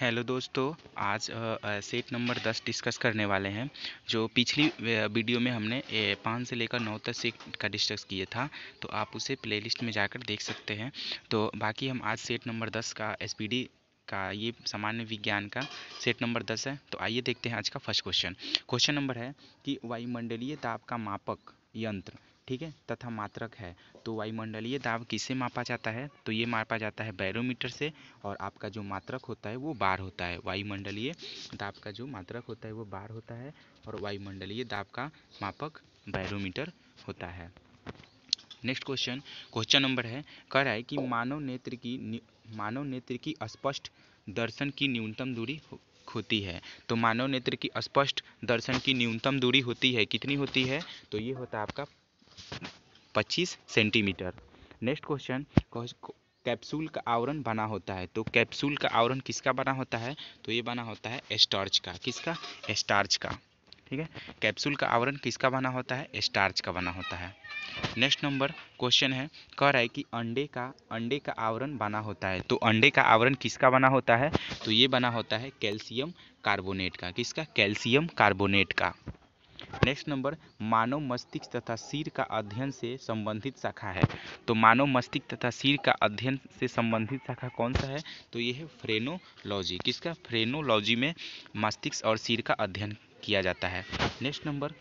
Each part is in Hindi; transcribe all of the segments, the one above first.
हेलो दोस्तों। आज सेट नंबर 10 डिस्कस करने वाले हैं। जो पिछली वीडियो में हमने 5 से लेकर 9 तक सेट का डिस्कस किया था, तो आप उसे प्लेलिस्ट में जाकर देख सकते हैं। तो बाकी हम आज सेट नंबर 10 का एसपीडी का, ये सामान्य विज्ञान का सेट नंबर 10 है। तो आइए देखते हैं आज का फर्स्ट क्वेश्चन। क्वेश्चन नंबर है कि वायुमंडलीय दाब का मापक यंत्र, ठीक है, तथा मात्रक है। तो वायुमंडलीय दाब किससे मापा जाता है? तो ये मापा जाता है बैरोमीटर से। और आपका जो मात्रक होता है वो बार होता है। वायुमंडलीय दाब का जो मात्रक होता है वो बार होता है, और वायुमंडलीय दाब का मापक बैरोमीटर होता है। नेक्स्ट क्वेश्चन, क्वेश्चन नंबर है, कह रहा है कि मानव नेत्र की स्पष्ट दर्शन की न्यूनतम दूरी होती है। तो मानव नेत्र की स्पष्ट दर्शन की न्यूनतम दूरी होती है, कितनी होती है? तो ये होता है आपका 25 सेंटीमीटर। नेक्स्ट क्वेश्चन, कैप्सूल का आवरण बना होता है। तो कैप्सूल का आवरण किसका बना होता है? तो ये बना होता है स्टार्च का। किसका? स्टार्च का। ठीक है, कैप्सूल का आवरण किसका बना होता है? स्टार्च का बना होता है। नेक्स्ट नंबर क्वेश्चन है, कह रहा है कि अंडे का आवरण बना होता है। तो अंडे का आवरण किसका बना होता है? तो ये बना होता है कैल्शियम कार्बोनेट का। किसका? कैल्शियम कार्बोनेट का। नेक्स्ट नंबर, मानव मस्तिष्क तथा सिर का अध्ययन से संबंधित शाखा है। तो मानव मस्तिष्क तथा सिर का अध्ययन से संबंधित शाखा कौन सा है? तो ये है फ्रेनोलॉजी। किसका? फ्रेनोलॉजी में मस्तिष्क और सिर का अध्ययन किया जाता है। नेक्स्ट नंबर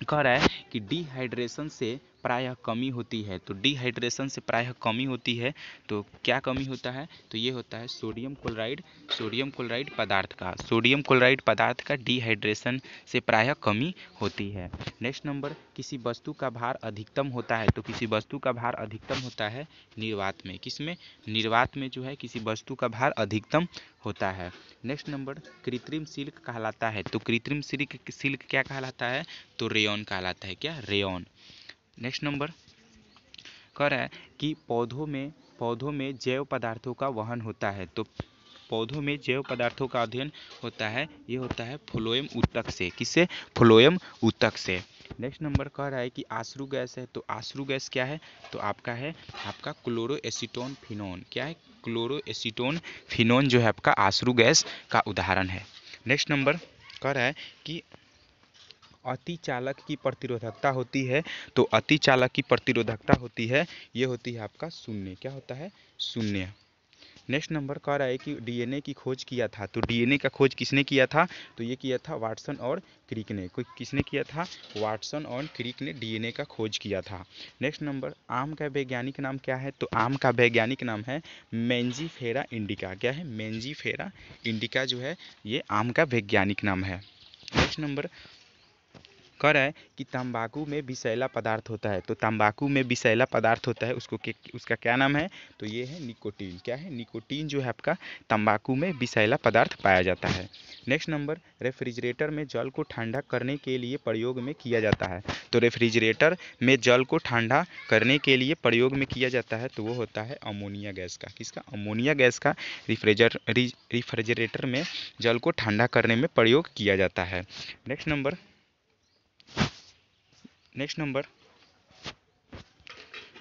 कह रहा है कि डिहाइड्रेशन से प्रायः कमी होती है। तो डिहाइड्रेशन से प्रायः कमी होती है, तो क्या कमी होता है? तो ये होता है सोडियम क्लोराइड पदार्थ का। सोडियम क्लोराइड पदार्थ का डिहाइड्रेशन से प्रायः कमी होती है। नेक्स्ट नंबर, किसी वस्तु का भार अधिकतम होता है। तो किसी वस्तु का भार अधिकतम होता है निर्वात में। किसमें? निर्वात में जो है किसी वस्तु का भार अधिकतम होता है। नेक्स्ट नंबर, कृत्रिम सिल्क कहलाता है। तो कृत्रिम सिल्क क्या कहलाता है? तो रेयॉन कहलाता है। क्या? रेयॉन। नेक्स्ट नंबर कह रहा है कि पौधों में जैव पदार्थों का वहन होता है। तो पौधों में जैव पदार्थों का अध्ययन होता है, ये होता है फ्लोएम ऊतक से। किससे? फ्लोएम ऊतक से। नेक्स्ट नंबर कह रहा है कि आश्रु गैस है। तो आश्रु गैस क्या है? तो आपका है आपका क्लोरोएसीटोन फिनोन। क्या है? क्लोरोएसीटोन फिनोन जो है आपका आश्रु गैस का उदाहरण है। नेक्स्ट नंबर कह रहा है कि अतिचालक की प्रतिरोधकता होती है। तो अतिचालक की प्रतिरोधकता होती है, ये होती है आपका शून्य। क्या होता है? शून्य। नेक्स्ट नंबर कह रहा है कि डीएनए की खोज किया था। तो डीएनए का खोज किसने किया था? तो ये किया था वाटसन और क्रिक ने। कोई किसने किया था? वाटसन और क्रिक ने डीएनए का खोज किया था। नेक्स्ट नंबर, आम का वैज्ञानिक नाम क्या है? तो आम का वैज्ञानिक नाम है मेंजीफेरा इंडिका। क्या है? मेंजीफेरा इंडिका जो है ये आम का वैज्ञानिक नाम है। नेक्स्ट नंबर कह रहा है कि तंबाकू में विषैला पदार्थ होता है। तो तंबाकू में विषैला पदार्थ होता है, उसका क्या नाम है? तो ये है निकोटीन। क्या है? निकोटीन जो है आपका तंबाकू में विषैला पदार्थ पाया जाता है। नेक्स्ट नंबर, रेफ्रिजरेटर में जल को ठंडा करने के लिए प्रयोग में किया जाता है। तो रेफ्रिजरेटर में जल को ठंडा करने के लिए प्रयोग में किया जाता है, तो वो होता है अमोनिया गैस का। किसका? अमोनिया गैस का रेफ्रिजरेटर में जल को ठंडा करने में प्रयोग किया जाता है। नेक्स्ट नंबर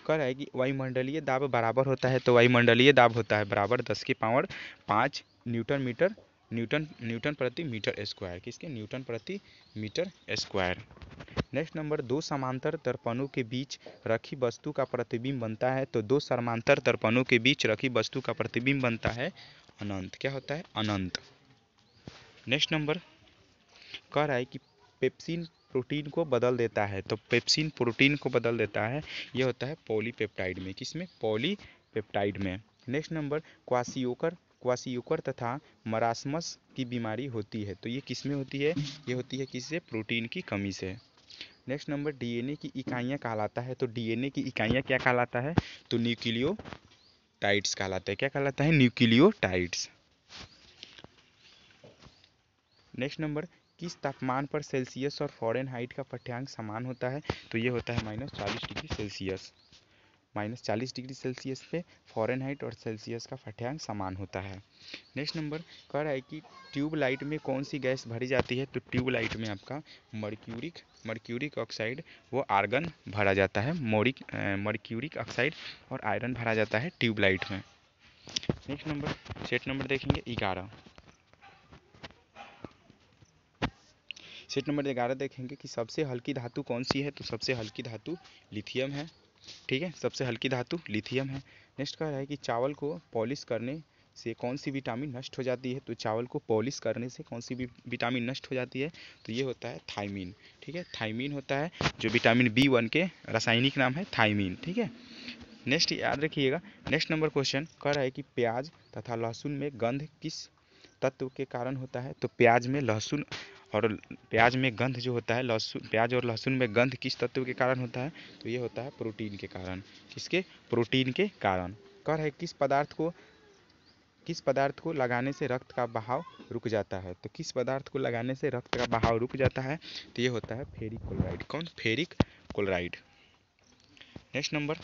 कह रहा है कि वायुमंडलीय दाब बराबर होता है। तो वायुमंडलीय दाब होता है बराबर 10 की पावर 5 न्यूटन प्रति मीटर स्क्वायर। किसके? न्यूटन प्रति मीटर स्क्वायर। नेक्स्ट नंबर, दो समांतर दर्पणों के बीच रखी वस्तु का प्रतिबिंब बनता है। तो दो समांतर दर्पणों के बीच रखी वस्तु का प्रतिबिंब बनता है अनंत। क्या होता है? अनंत। नेक्स्ट नंबर कह रहा है कि पेप्सिन प्रोटीन को बदल देता है। तो पेप्सिन प्रोटीन को बदल देता है, ये होता है पॉलीपेप्टाइड में। किसमें? पॉलीपेप्टाइड में। नेक्स्ट नंबर, क्वासियोकर तथा मरासमस की बीमारी होती है। तो ये किस में होती है? ये होती है किससे? प्रोटीन की कमी से। नेक्स्ट नंबर, डीएनए की इकाइयाँ कहलाता है। तो डीएनए की इकाइयाँ क्या कहलाता है? तो न्यूक्लियोटाइड्स कहलाता है। क्या कहलाता है? न्यूक्लियोटाइड्स। नेक्स्ट नंबर, किस तापमान पर सेल्सियस और फ़ारेनहाइट का पाठ्यांक समान होता है? तो ये होता है -40 डिग्री सेल्सियस। -40 डिग्री सेल्सियस पे फ़ारेनहाइट और सेल्सियस का पाठ्यांक समान होता है। नेक्स्ट नंबर कह रहा है कि ट्यूबलाइट में कौन सी गैस भरी जाती है? तो ट्यूबलाइट में आपका मर्क्यूरिक ऑक्साइड वो आर्गन भरा जाता है। मर्क्यूरिक ऑक्साइड और आयरन भरा जाता है ट्यूबलाइट में। नेक्स्ट नंबर, सेट नंबर देखेंगे 11। सेट नंबर 11 देखेंगे कि सबसे हल्की धातु कौन सी है, तो सबसे हल्की धातु लिथियम है। ठीक है, सबसे हल्की धातु लिथियम है। नेक्स्ट कह रहा है कि चावल को पॉलिश करने से कौन सी विटामिन नष्ट हो जाती है, तो चावल को पॉलिश करने से कौन सी विटामिन नष्ट हो जाती है, तो ये होता है थायमीन। ठीक है, थायमीन होता है जो विटामिन B1 के रासायनिक नाम है थायमीन। ठीक है, नेक्स्ट याद रखिएगा। नेक्स्ट नंबर क्वेश्चन कह रहा है कि प्याज तथा लहसुन में गंध किस तत्व के कारण होता है, तो प्याज में लहसुन और प्याज में गंध जो होता है, लहसुन प्याज और लहसुन में गंध किस तत्व के कारण होता है, तो ये होता है प्रोटीन के कारण। किसके? प्रोटीन के कारण। कह रहा है किस पदार्थ को लगाने से रक्त का बहाव रुक जाता है, तो किस पदार्थ को लगाने से रक्त का बहाव रुक जाता है, तो ये होता है फेरिक क्लोराइड। कौन? Ferric chloride. नेक्स्ट नंबर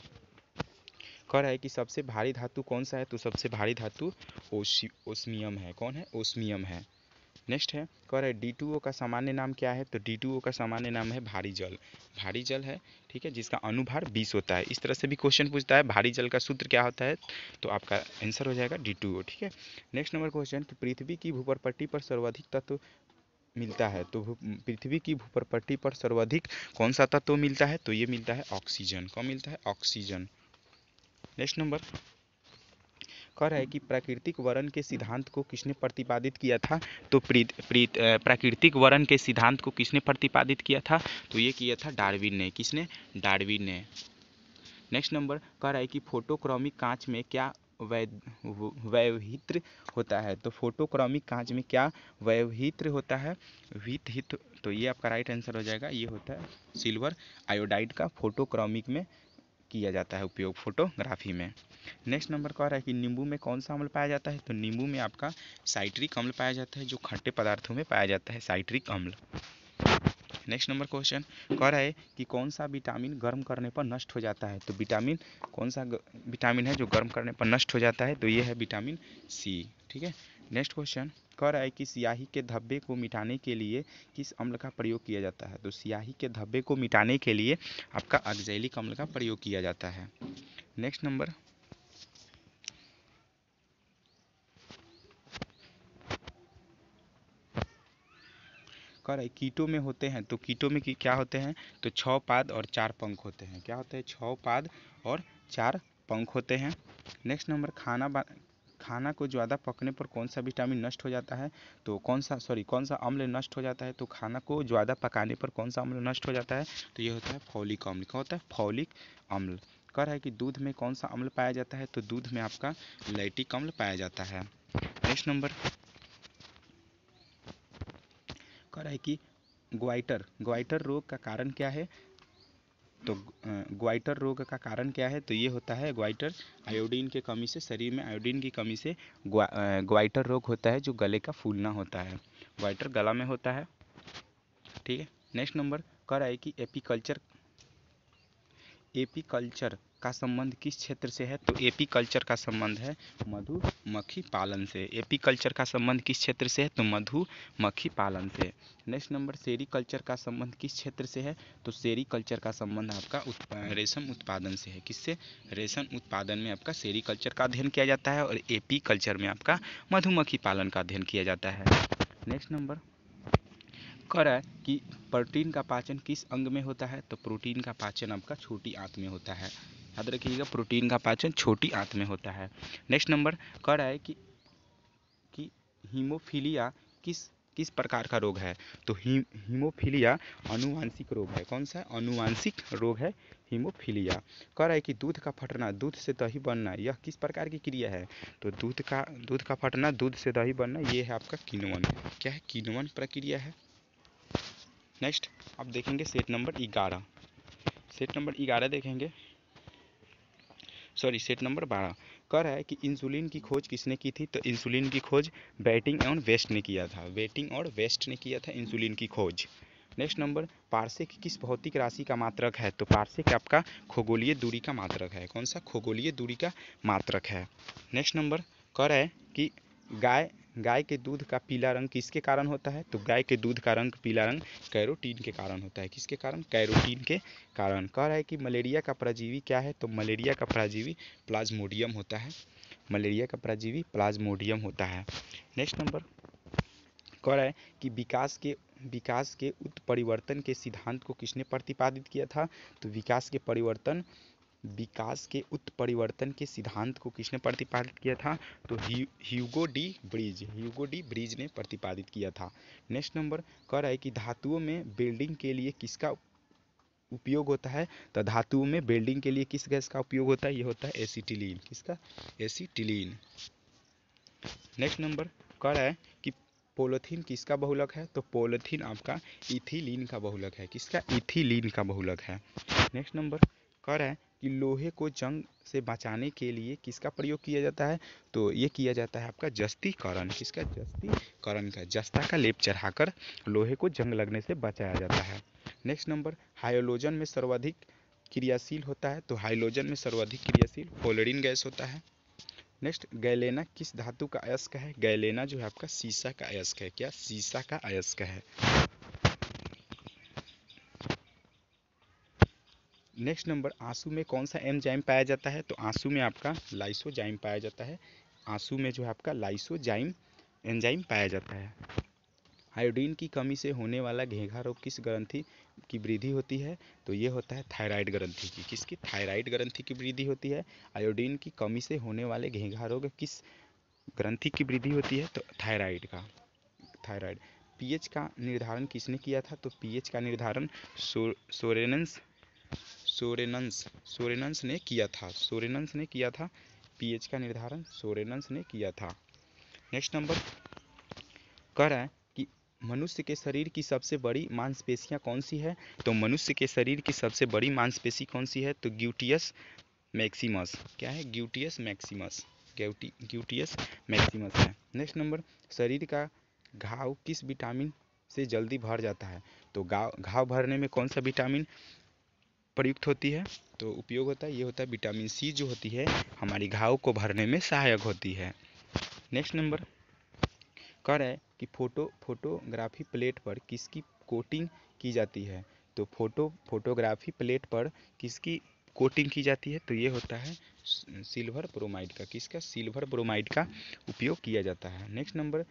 कह रहा है कि सबसे भारी धातु कौन सा है, तो सबसे भारी धातु ओस्मियम है। कौन है? ओस्मियम है। नेक्स्ट है कह रहा है D2O का सामान्य नाम क्या है, तो D2O का सामान्य नाम है भारी जल। भारी जल है, ठीक है, जिसका अनुभार 20 होता है। इस तरह से भी क्वेश्चन पूछता है भारी जल का सूत्र क्या होता है, तो आपका आंसर हो जाएगा D2O। ठीक है, नेक्स्ट नंबर क्वेश्चन कि पृथ्वी की भूप्रपट्टी पर सर्वाधिक तत्व मिलता है, तो पृथ्वी की भूप्रपट्टी पर सर्वाधिक कौन सा तत्व मिलता है, तो ये मिलता है ऑक्सीजन। कौन मिलता है? ऑक्सीजन। नेक्स्ट नंबर कह रहा है कि प्राकृतिक वर्ण के सिद्धांत को किसने प्रतिपादित किया था, तो प्राकृतिक वर्ण के सिद्धांत को किसने प्रतिपादित किया था, तो ये किया था डार्विन ने। किसने? डार्विन ने। नेक्स्ट नंबर कह रहा है कि फोटोक्रोमिक कांच में क्या वैवित्र होता है, तो फोटोक्रोमिक कांच में क्या वैवित्र होता है, विहित, तो ये आपका राइट आंसर हो जाएगा। ये होता है सिल्वर आयोडाइड का फोटोक्रोमिक में किया जाता है उपयोग फोटोग्राफी में। नेक्स्ट नंबर कह रहा है कि नींबू में कौन सा अम्ल पाया जाता है, तो नींबू में आपका साइट्रिक अम्ल पाया जाता है, जो खट्टे पदार्थों में पाया जाता है साइट्रिक अम्ल। नेक्स्ट नंबर क्वेश्चन कह रहा है कि कौन सा विटामिन गर्म करने पर नष्ट हो जाता है, तो विटामिन कौन सा विटामिन है जो गर्म करने पर नष्ट हो जाता है, तो ये है विटामिन C। ठीक है, नेक्स्ट क्वेश्चन कह रहा है कि स्याही के धब्बे को मिटाने के लिए किस अम्ल का प्रयोग किया जाता है, तो स्याही के धब्बे को मिटाने के लिए आपका ऑक्जेलिक अम्ल का प्रयोग किया जाता है। नेक्स्ट नंबर कह रहा है कीटों में होते हैं, तो कीटों में क्या होते हैं, तो 6 पाद और 4 पंख होते हैं। क्या होते हैं? 6 पाद और 4 पंख होते हैं। नेक्स्ट नंबर खाना को ज़्यादा पकने पर कौन सा विटामिन नष्ट हो जाता है, तो कौन सा अम्ल नष्ट हो जाता है, तो खाना को ज़्यादा पकाने पर कौन सा अम्ल नष्ट हो जाता है, तो ये होता है फॉलिक अम्ल। क्या होता है? फॉलिक अम्ल। कह रहा है कि दूध में कौन सा अम्ल पाया जाता है, तो दूध में आपका लैक्टिक अम्ल पाया जाता है। नेक्स्ट नंबर कह रहा है कि ग्वाइटर रोग का कारण क्या है, तो ग्वाइटर रोग का कारण क्या है, तो ये होता है ग्वाइटर आयोडीन की कमी से, शरीर में आयोडीन की कमी से ग्वाइटर रोग होता है, जो गले का फूलना होता है। ग्वाइटर गला में होता है। ठीक है, नेक्स्ट नंबर कह रहा है कि एपीकल्चर का संबंध किस क्षेत्र से है, तो एपीकल्चर का संबंध है मधुमक्खी पालन से। एपीकल्चर का संबंध किस क्षेत्र से है, तो मधुमक्खी पालन से। नेक्स्ट नंबर सेरीकल्चर का संबंध किस क्षेत्र से है, तो सेरीकल्चर का संबंध आपका रेशम उत्पादन से है। किससे? रेशम उत्पादन में आपका सेरीकल्चर का अध्ययन किया जाता है और एपीकल्चर में आपका मधुमक्खी पालन का अध्ययन किया जाता है। नेक्स्ट नंबर कह रहा है कि प्रोटीन का पाचन किस अंग में होता है, तो प्रोटीन का पाचन आपका छोटी आंत में होता है। याद रखिएगा, प्रोटीन का पाचन छोटी आंत में होता है। नेक्स्ट नंबर कह रहा है कि हीमोफीलिया किस प्रकार का रोग है, तो हीमोफीलिया अनुवांशिक रोग है। कौन सा? अनुवांशिक रोग है हीमोफीलिया। कह रहा है कि दूध का फटना, दूध से दही बनना, यह किस प्रकार की क्रिया है, तो दूध का फटना, दूध से दही बनना, ये है आपका किण्वन। क्या है? किण्वन प्रक्रिया है। नेक्स्ट अब देखेंगे सेट नंबर 11। सेट नंबर 11 देखेंगे, सेट नंबर 12 कह रहा है कि इंसुलिन की खोज किसने की थी, तो इंसुलिन की खोज बेटिंग एवं वेस्ट ने किया था। बेटिंग और वेस्ट ने किया था इंसुलिन की खोज। नेक्स्ट नंबर पारसेक किस भौतिक राशि का मात्रक है, तो पारसेक आपका खगोलीय दूरी का मात्रक है। कौन सा? खगोलीय दूरी का मात्रक है। नेक्स्ट नंबर कह रहा है कि गाय के दूध का पीला रंग किसके कारण होता है, तो गाय के दूध का रंग पीला रंग कैरोटीन के कारण होता है। किसके कारण? कैरोटीन के कारण। कह रहा है कि मलेरिया का परजीवी क्या है, तो मलेरिया का परजीवी प्लाज्मोडियम होता है। मलेरिया का परजीवी प्लाज्मोडियम होता है। नेक्स्ट नंबर कह रहा है कि विकास के उत्परिवर्तन के सिद्धांत को किसने प्रतिपादित किया था? तो विकास के उत्परिवर्तन के सिद्धांत को किसने प्रतिपादित किया था? तो ह्यूगो डी ब्रिज ने प्रतिपादित किया था। नेक्स्ट नंबर कह रहा है कि धातुओं में बिल्डिंग के लिए किसका उपयोग होता है? तो धातुओं में बिल्डिंग के लिए किस गैस का उपयोग होता है? ये होता है एसिटिलीन। किसका? एसिटिलीन। नेक्स्ट नंबर कह रहा है कि पॉलीथीन किसका बहुलक है? तो पॉलीथीन आपका इथिलीन का बहुलक है। किसका? इथिलीन का बहुलक है। नेक्स्ट नंबर कह रहा है कि लोहे को जंग से बचाने के लिए किसका प्रयोग किया जाता है? तो ये किया जाता है आपका जस्तीकरण। किसका? जस्तीकरण का। जस्ता का लेप चढ़ाकर लोहे को जंग लगने से बचाया जाता है। नेक्स्ट नंबर हाइड्रोजन में सर्वाधिक क्रियाशील होता है? तो हाइड्रोजन में सर्वाधिक क्रियाशील फ्लोरीन गैस होता है। नेक्स्ट गैलेना किस धातु का अयस्क है? गैलेना जो है आपका सीसा का अयस्क है। क्या? सीसा का अयस्क है। नेक्स्ट नंबर आंसू में कौन सा एंजाइम पाया जाता है? तो आंसू में आपका लाइसोजाइम पाया जाता है। आंसू में जो है आपका लाइसोजाइम एंजाइम पाया जाता है। आयोडीन की कमी से होने वाला घेंघा रोग किस ग्रंथि की वृद्धि होती है? तो ये होता है थायराइड ग्रंथि की। किसकी? थायराइड ग्रंथि की वृद्धि होती है। आयोडीन की कमी से होने वाले घेंघा रोग किस ग्रंथि की वृद्धि होती है? तो थायराइड का। थायराइड। पीएच का निर्धारण किसने किया था? तो पीएच का निर्धारण सोरेनन्स ने किया था। पीएच का निर्धारण सोरेनन्स ने किया था। नेक्स्ट नंबर कह रहा है कि मनुष्य के शरीर की सबसे बड़ी मांसपेशियां कौन सी है? तो मनुष्य के शरीर की सबसे बड़ी मांसपेशी कौन सी है? तो ग्यूटियस मैक्सिमस। क्या है? ग्यूटियस मैक्सिमस है। नेक्स्ट नंबर शरीर का घाव किस विटामिन से जल्दी भर जाता है? तो घाव भरने में कौन सा विटामिन प्रयुक्त होती है? तो उपयोग होता है, ये होता है विटामिन सी जो होती है हमारी घाव को भरने में सहायक होती है। नेक्स्ट नंबर कह रहा है कि फोटोग्राफी प्लेट पर किसकी कोटिंग की जाती है? तो फोटोग्राफी प्लेट पर किसकी कोटिंग की जाती है? तो ये होता है सिल्वर ब्रोमाइड का। किसका? सिल्वर ब्रोमाइड का उपयोग किया जाता है। नेक्स्ट नंबर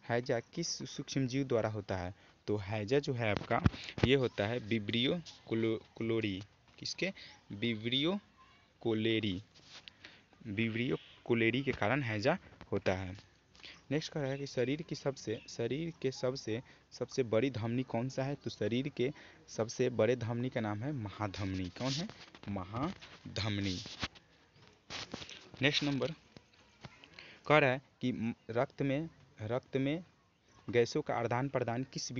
हैजा किस सूक्ष्मजीव द्वारा होता है? तो हैजा जो है आपका ये होता है विब्रियो कोलेरी। किसके? विब्रियो कोलेरी के कारण हैजा होता है। नेक्स्ट कह रहा है कि शरीर के सबसे बड़ी धमनी कौन सा है? तो शरीर के सबसे बड़े धमनी का नाम है महाधमनी। कौन है? महाधमनी। नेक्स्ट नंबर कह रहा है कि रक्त में गैसों का आदान प्रदान किस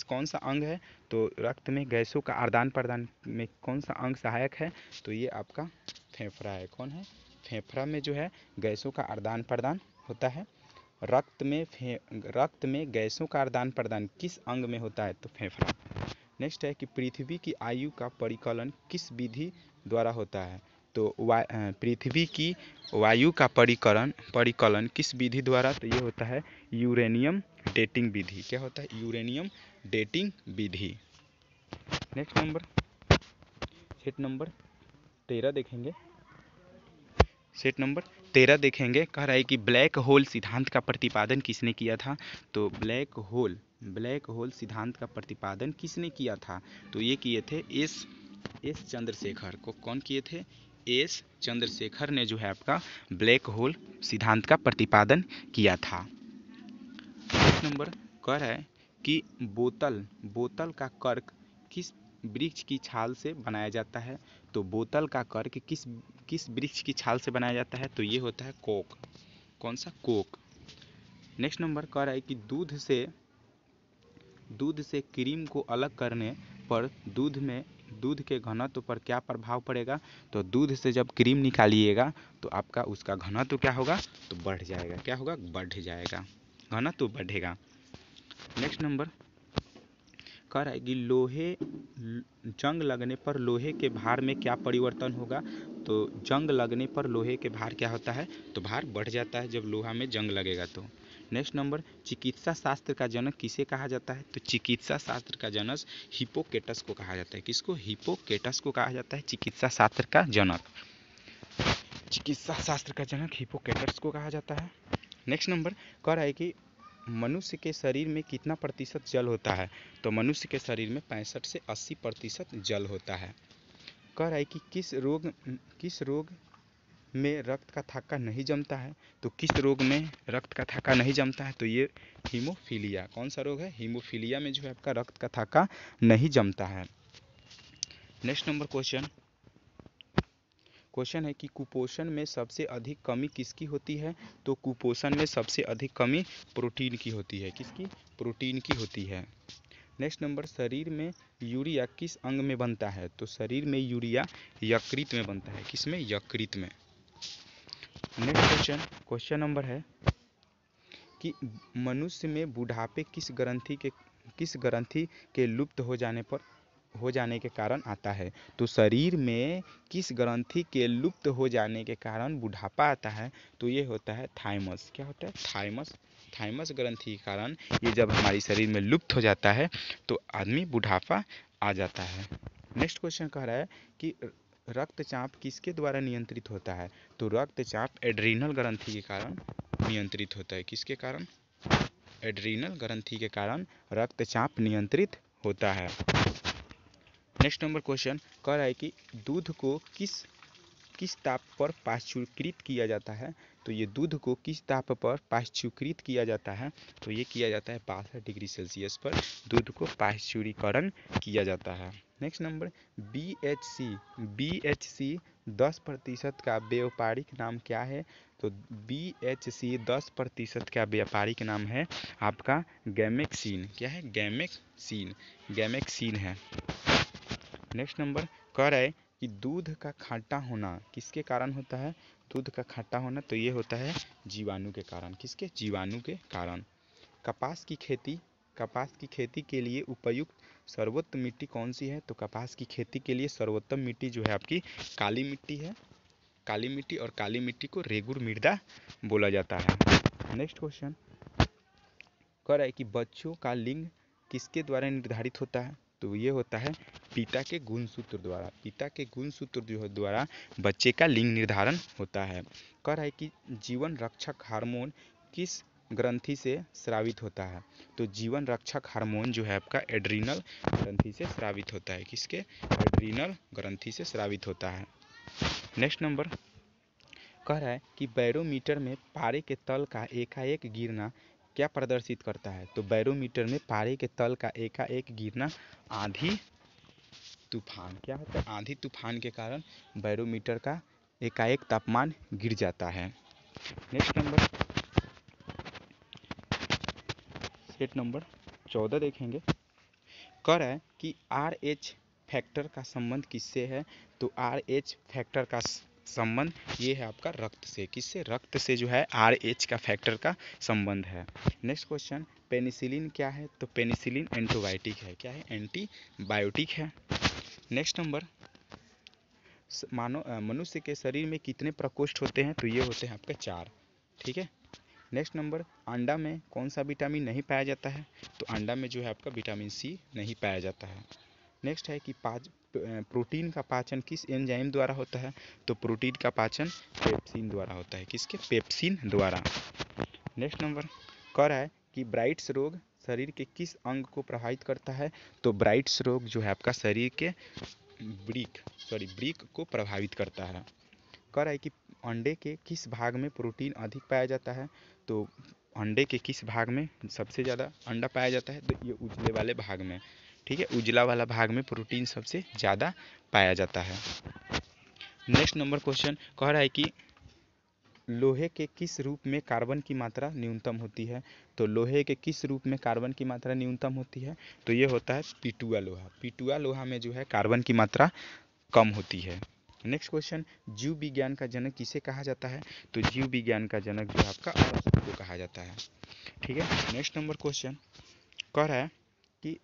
कौन सा अंग है? तो रक्त में गैसों का आदान प्रदान में कौन सा अंग सहायक है? तो ये आपका फेफड़ा है। कौन है? फेफड़ा में जो है गैसों का आदान प्रदान होता है। रक्त में गैसों का आदान प्रदान किस अंग में होता है? तो फेफड़ा। नेक्स्ट है कि पृथ्वी की आयु का परिकलन किस विधि द्वारा होता है? तो पृथ्वी की वायु का परिकलन किस विधि द्वारा? तो ये होता है यूरेनियम डेटिंग विधि। क्या होता है? यूरेनियम डेटिंग विधि। नेक्स्ट नंबर सेट नंबर 13 देखेंगे। कह रहा है कि ब्लैक होल सिद्धांत का प्रतिपादन किसने किया था? तो ब्लैक होल सिद्धांत का प्रतिपादन किसने किया था? तो ये किए थे एस चंद्रशेखर। को कौन किए थे? एस चंद्रशेखर ने जो है आपका ब्लैक होल सिद्धांत का प्रतिपादन किया था। नेक्स्ट नंबर कह रहा है कि बोतल का कर्क किस वृक्ष की छाल से बनाया जाता है? तो बोतल का कर्क किस वृक्ष की छाल से बनाया जाता है? तो ये होता है कोक। कौन सा? कोक। नेक्स्ट नंबर कह रहा है कि दूध से क्रीम को अलग करने पर दूध के घनत्व पर क्या प्रभाव पड़ेगा? तो दूध से जब क्रीम निकालिएगा तो आपका उसका घनत्व क्या होगा? तो बढ़ जाएगा। क्या होगा? बढ़ जाएगा, घनत्व बढ़ेगा। नेक्स्ट नंबर कह रहा है कि जंग लगने पर लोहे के भार में क्या परिवर्तन होगा? तो जंग लगने पर लोहे के भार क्या होता है? तो भार बढ़ जाता है जब लोहा में जंग लगेगा तो। नेक्स्ट नंबर चिकित्सा शास्त्र का जनक किसे कहा जाता है? तो चिकित्सा शास्त्र का जनक हिप्पोक्रेटस को कहा जाता है। किसको? हिप्पोक्रेटस को कहा जाता है चिकित्सा शास्त्र का जनक। चिकित्सा शास्त्र का जनक हिप्पोक्रेटस को कहा जाता है। नेक्स्ट नंबर कह रहा है कि मनुष्य के शरीर में कितना प्रतिशत जल होता है? तो मनुष्य के शरीर में 65 से 80% जल होता है। कह रहा है कि किस रोग में रक्त का थक्का नहीं जमता है? तो किस रोग में रक्त का थक्का नहीं जमता है? तो ये हीमोफीलिया। कौन सा रोग है? हीमोफीलिया में जो है आपका रक्त का थक्का नहीं जमता है। नेक्स्ट नंबर क्वेश्चन है कि कुपोषण में सबसे अधिक कमी किसकी होती है? तो कुपोषण में सबसे अधिक कमी प्रोटीन की होती है। किसकी? प्रोटीन की होती है। नेक्स्ट नंबर, शरीर में यूरिया किस अंग में बनता है? तो शरीर में यूरिया यकृत में बनता है। किस में? यकृत में। नेक्स्ट क्वेश्चन नंबर है कि मनुष्य में बुढ़ापे किस ग्रंथि के लुप्त हो जाने के कारण आता है? तो शरीर में किस ग्रंथि के लुप्त हो जाने के कारण बुढ़ापा आता है? तो ये होता है थाइमस। क्या होता है? थाइमस ग्रंथि के कारण ये जब हमारे शरीर में लुप्त हो जाता है तो आदमी बुढ़ापा आ जाता है। नेक्स्ट क्वेश्चन कह रहा है कि रक्तचाप किसके द्वारा नियंत्रित होता है? तो रक्तचाप एड्रीनल ग्रंथि के कारण नियंत्रित होता है। किसके कारण? एड्रीनल ग्रंथि के कारण रक्तचाप नियंत्रित होता है। नेक्स्ट नंबर क्वेश्चन कह रहा है कि दूध को किस ताप पर पाश्चुकृत किया जाता है? तो ये दूध को किस ताप पर पाश्चुकृत किया जाता है? तो ये किया जाता है 62 डिग्री सेल्सियस पर दूध को पाश्चुरीकरण किया जाता है। नेक्स्ट नंबर, BHC 10% का व्यापारिक नाम क्या है? तो BHC 10% का व्यापारिक नाम है आपका गैमेक्सिन। क्या है? गैमेक्सिन है। नेक्स्ट नंबर कह रहा है कि दूध का खट्टा होना किसके कारण होता है? दूध का खट्टा होना तो ये होता है जीवाणु के कारण। किसके? जीवाणु के कारण। कपास की खेती के लिए उपयुक्त सर्वोत्तम मिट्टी कौन सी है? तो कपास की खेती के लिए सर्वोत्तम मिट्टी जो है आपकी काली मिट्टी है। काली मिट्टी, और काली मिट्टी को रेगुर मृदा बोला जाता है। नेक्स्ट क्वेश्चन कह रहा है कि बच्चों का लिंग किसके द्वारा निर्धारित होता है? तो ये होता है पिता के गुणसूत्र द्वारा। पिता के गुणसूत्र द्वारा बच्चे का लिंग निर्धारण होता है। कह रहा है कि जीवन रक्षक हार्मोन किस ग्रंथि से स्रावित होता है? तो जीवन रक्षक हार्मोन जो है आपका एड्रीनल ग्रंथि से स्रावित होता है। किसके? एड्रीनल ग्रंथि से स्रावित होता है। नेक्स्ट नंबर कह रहा है कि बैरोमीटर में पारे के तल का एकाएक गिरना क्या प्रदर्शित करता है? तो बैरोमीटर में पारे के तल का एकाएक गिरना आंधी तूफान। क्या होता है? आंधी तूफान के कारण बैरोमीटर का एकाएक तापमान गिर जाता है। नेक्स्ट नंबर 14 देखेंगे। कह रहा है कि RH फैक्टर का संबंध किससे है? तो RH फैक्टर का संबंध ये है आपका रक्त से। किससे? रक्त से जो है RH का फैक्टर का संबंध है। नेक्स्ट क्वेश्चन, पेनिसिलिन क्या है? तो पेनिसिलिन एंटीबायोटिक है। क्या है? एंटीबायोटिक है। नेक्स्ट नंबर, मनुष्य के शरीर में कितने प्रकोष्ठ होते हैं? तो ये होते हैं आपके 4। ठीक है। नेक्स्ट नंबर, अंडा में कौन सा विटामिन नहीं पाया जाता है? तो अंडा में जो है आपका विटामिन C नहीं पाया जाता है। नेक्स्ट है कि प्रोटीन का पाचन किस एंजाइम द्वारा होता है? तो प्रोटीन का पाचन पेप्सिन द्वारा होता है। किसके? पेप्सिन द्वारा। नेक्स्ट नंबर कह रहा है कि ब्राइट्स रोग शरीर के किस अंग को प्रभावित करता है? तो ब्राइट्स रोग जो है आपका शरीर के ब्रीक को प्रभावित करता है। कह रहा है कि अंडे के किस भाग में प्रोटीन अधिक पाया जाता है? तो अंडे के किस भाग में सबसे ज़्यादा अंडा पाया जाता है? तो ये उजले वाले भाग में। ठीक है, उजला वाला भाग में प्रोटीन सबसे ज़्यादा पाया जाता है। नेक्स्ट नंबर क्वेश्चन कह रहा है कि लोहे के किस रूप में कार्बन की मात्रा न्यूनतम होती है? तो लोहे के किस रूप में कार्बन की मात्रा न्यूनतम होती है? तो ये होता है पिटुआ लोहा। पिटुआ लोहा में जो है कार्बन की मात्रा कम होती है। नेक्स्ट क्वेश्चन, जीव विज्ञान का जनक किसे कहा जाता है? तो जीव विज्ञान का जनक जो आपका अरस्तु को कहा जाता है। ठीक है। नेक्स्ट नंबर क्वेश्चन कह रहा है कि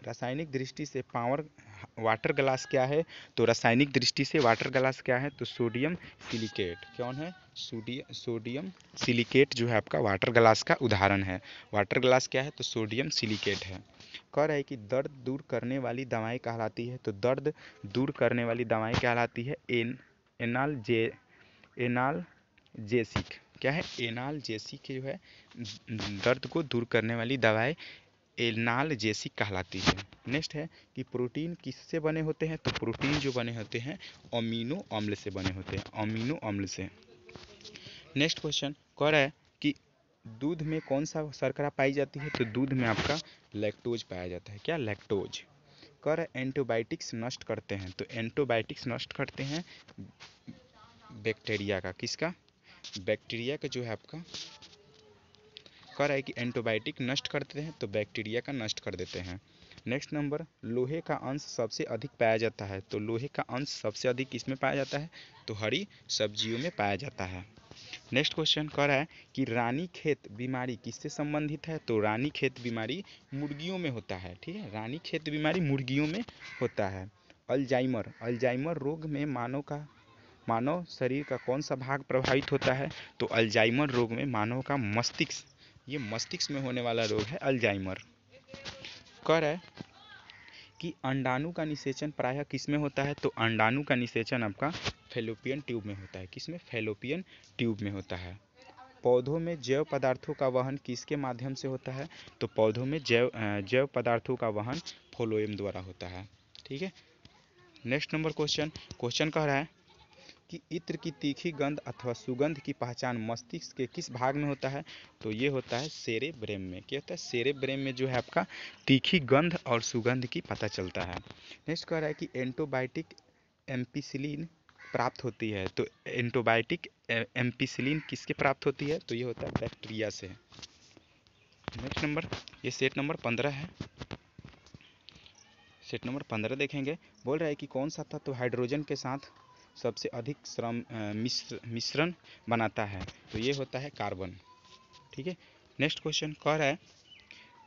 रासायनिक दृष्टि से वाटर ग्लास क्या है? तो रासायनिक दृष्टि से वाटर ग्लास क्या है? तो सोडियम सिलिकेट। कौन है? सोडियम सिलिकेट जो है आपका वाटर ग्लास का उदाहरण है। वाटर ग्लास क्या है? तो सोडियम सिलिकेट है। कह रहा है कि दर्द दूर करने वाली दवाएं कहलाती है। तो दर्द दूर करने वाली दवाएं कहलाती है एनाल्जेसिक। क्या है, एनाल्जेसिक जो है दर्द को दूर करने वाली दवाएं एनाल्जेसिक कहलाती है। नेक्स्ट है कि प्रोटीन किससे बने होते हैं, तो प्रोटीन जो बने होते हैं अमीनो अम्ल से बने होते हैं, अमीनो अम्ल से। नेक्स्ट क्वेश्चन कह रहा है कि दूध में कौन सा शर्करा पाई जाती है, तो दूध में आपका लैक्टोज पाया जाता है। क्या, लैक्टोज। कह रहा है एंटीबायोटिक्स नष्ट करते हैं, तो एंटीबायोटिक्स नष्ट करते हैं बैक्टीरिया का, किसका, बैक्टीरिया का जो है आपका। कह रहा है कि एंटीबायोटिक नष्ट करते हैं तो बैक्टीरिया का नष्ट कर देते हैं। नेक्स्ट नंबर, लोहे का अंश सबसे अधिक पाया जाता है, तो लोहे का अंश सबसे अधिक किसमें पाया जाता है, तो हरी सब्जियों में पाया जाता है। नेक्स्ट क्वेश्चन कह रहा है कि रानीखेत बीमारी किससे संबंधित है, तो रानीखेत बीमारी मुर्गियों में होता है। ठीक है, रानीखेत बीमारी मुर्गियों में होता है। अल्जाइमर, अल्जाइमर रोग में मानव शरीर का कौन सा भाग प्रभावित होता है, तो अल्जाइमर रोग में मानव का मस्तिष्क, ये मस्तिष्क में होने वाला रोग है अल्जाइमर। कह रहा है कि अंडाणु का निषेचन प्रायः किसमें होता है, तो अंडाणु का निषेचन आपका फैलोपियन ट्यूब में होता है। किसमें, फैलोपियन ट्यूब में होता है। पौधों में जैव पदार्थों का वहन किसके माध्यम से होता है, तो पौधों में जैव पदार्थों का वहन फ्लोएम द्वारा होता है। ठीक है। नेक्स्ट नंबर क्वेश्चन कह रहा है कि इत्र की तीखी गंध अथवा सुगंध की पहचान मस्तिष्क के किस भाग में होता है, तो ये होता है सेरेब्रम में। क्या होता है, सेरेब्रम में जो है आपका तीखी गंध और सुगंध की पता चलता है। नेक्स्ट कह रहा है कि एंटीबायोटिक एम्पिसिलिन प्राप्त होती है, तो एंटीबायोटिक एम्पिसिलिन किसके प्राप्त होती है, तो ये होता है बैक्टीरिया से। नेक्स्ट नंबर, ये सेट नंबर 15 है। सेट नंबर 15 देखेंगे। बोल रहा है कि कौन सा तत्व हाइड्रोजन के साथ सबसे अधिक मिश्रण बनाता है, तो ये होता है कार्बन। ठीक है। नेक्स्ट क्वेश्चन कह रहा है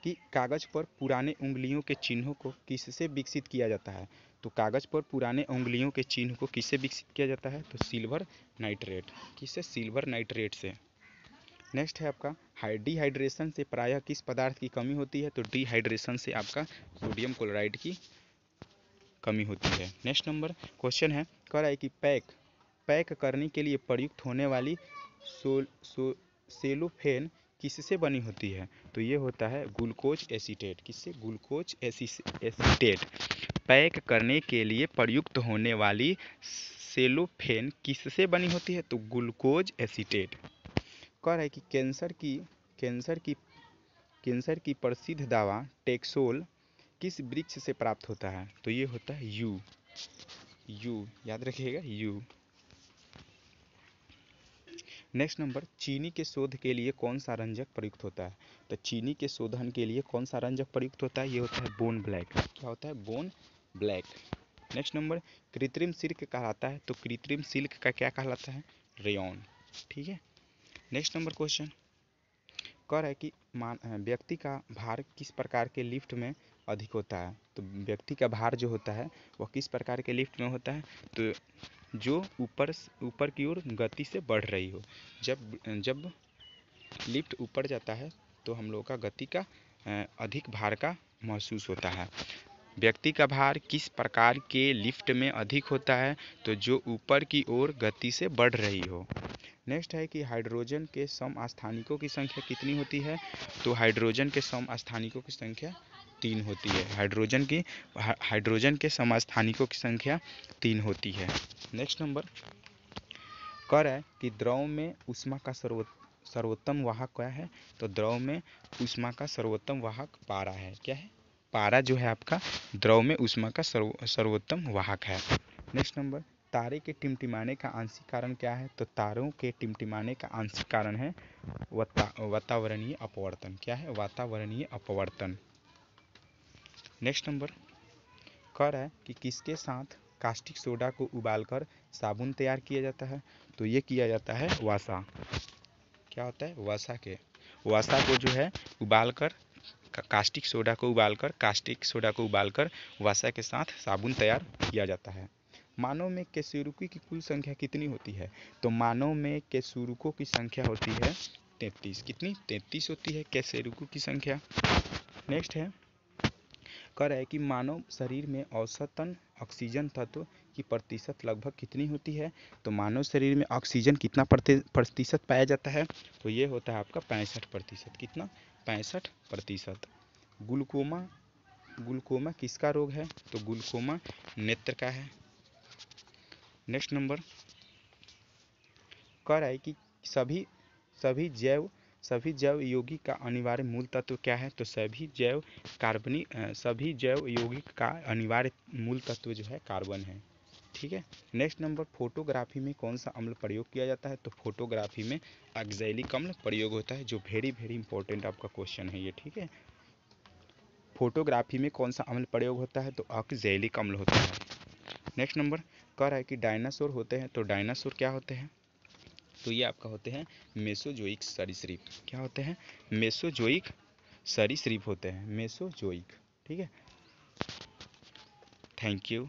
कि कागज पर पुराने उंगलियों के चिन्हों को किससे विकसित किया जाता है, तो कागज पर पुराने उंगलियों के चिन्ह को किससे विकसित किया जाता है, तो सिल्वर नाइट्रेट। किससे, सिल्वर नाइट्रेट से। नेक्स्ट है आपका डिहाइड्रेशन से प्रायः किस पदार्थ की कमी होती है, तो डिहाइड्रेशन से आपका सोडियम क्लोराइड की कमी होती है। नेक्स्ट नंबर क्वेश्चन है, कह रहा है कि पैक करने के लिए प्रयुक्त होने वाली सेलोफेन किससे बनी होती है, तो ये होता है ग्लूकोज एसीटेट। किससे, ग्लूकोज एसीटेट। पैक करने के लिए प्रयुक्त होने वाली सेलोफेन किससे बनी होती है, तो ग्लूकोज एसीटेट। कह रहा है कि कैंसर की प्रसिद्ध दवा टेक्सोल किस वृक्ष से प्राप्त होता है, तो ये होता है यू, याद रखिएगा यू। नेक्स्ट नंबर, चीनी के शोध के लिए कौन सा रंजक प्रयुक्त होता है, तो चीनी के शोधन के लिए कौन सा रंजक प्रयुक्त होता है, ये होता है बोन ब्लैक। क्या होता है, बोन ब्लैक। नेक्स्ट नंबर, कृत्रिम सिल्क कहलाता है, तो कृत्रिम सिल्क का क्या कहलाता है, रेयॉन। ठीक है। नेक्स्ट नंबर क्वेश्चन कह रहा है कि व्यक्ति का भार किस प्रकार के लिफ्ट में अधिक होता है, तो व्यक्ति का भार जो होता है वह किस प्रकार के लिफ्ट में होता है, तो जो ऊपर की ओर गति से बढ़ रही हो। जब लिफ्ट ऊपर जाता है तो हम लोग का गति का अधिक भार का महसूस होता है। व्यक्ति का भार किस प्रकार के लिफ्ट में अधिक होता है, तो जो ऊपर की ओर गति से बढ़ रही हो। नेक्स्ट है कि हाइड्रोजन के समस्थानिकों की संख्या कितनी होती है, तो हाइड्रोजन के समस्थानिकों की संख्या 3 होती है। हाइड्रोजन के समस्थानिकों की संख्या 3 होती है। नेक्स्ट नंबर कह रहा है कि द्रव में ऊष्मा का सर्वोत्तम वाहक क्या है, तो द्रव में ऊष्मा का सर्वोत्तम वाहक पारा है। क्या है, पारा जो है आपका द्रव में ऊष्मा का सर्वोत्तम वाहक है। नेक्स्ट नंबर, तारे के टिमटिमाने का आंशिक कारण क्या है, तो तारों के टिमटिमाने का आंशिक कारण है वातावरणीय अपवर्तन। क्या है, वातावरणीय अपवर्तन। नेक्स्ट नंबर कह रहा है कि किसके साथ कास्टिक सोडा को उबालकर साबुन तैयार किया जाता है, तो ये किया जाता है वसा। क्या होता है, वसा को जो है उबालकर कास्टिक सोडा को उबालकर वसा के साथ साबुन तैयार किया जाता है। मानव में कशेरुकी की कुल संख्या कितनी होती है, तो मानव में कशेरुकों की संख्या होती है 33। कितनी, 33 होती है कशेरुकों की संख्या। नेक्स्ट है कह रहा है कि मानव शरीर में औसतन ऑक्सीजन तत्व की प्रतिशत लगभग कितनी होती है? तो मानव शरीर में ऑक्सीजन कितना प्रतिशत पाया जाता है? तो ये होता है आपका 65%। कितना? 65%। ग्लूकोमा, ग्लूकोमा किसका रोग है? तो ग्लूकोमा नेत्र का है। नेक्स्ट नंबर कह रहा है कि सभी सभी जैव सभी जैव यौगिक का अनिवार्य मूल तत्व क्या है? तो सभी जैव यौगिक का अनिवार्य मूल तत्व जो है कार्बन है। ठीक है। नेक्स्ट नंबर फोटोग्राफी में कौन सा अम्ल प्रयोग किया जाता है? तो फोटोग्राफी में ऑक्सैलिक अम्ल प्रयोग होता है, जो वेरी वेरी इंपॉर्टेंट आपका क्वेश्चन है ये। ठीक है। फोटोग्राफी में कौन सा अम्ल प्रयोग होता है? तो ऑक्सैलिक अम्ल होता है। नेक्स्ट नंबर कह रहा है कि डायनासोर होते हैं, तो डायनासोर क्या होते हैं? तो ये आपका होते हैं मेसोजोइक सरीसृप। क्या होते हैं? मेसोजोइक सरीसृप होते हैं, मेसोजोइक। ठीक है। Thank you.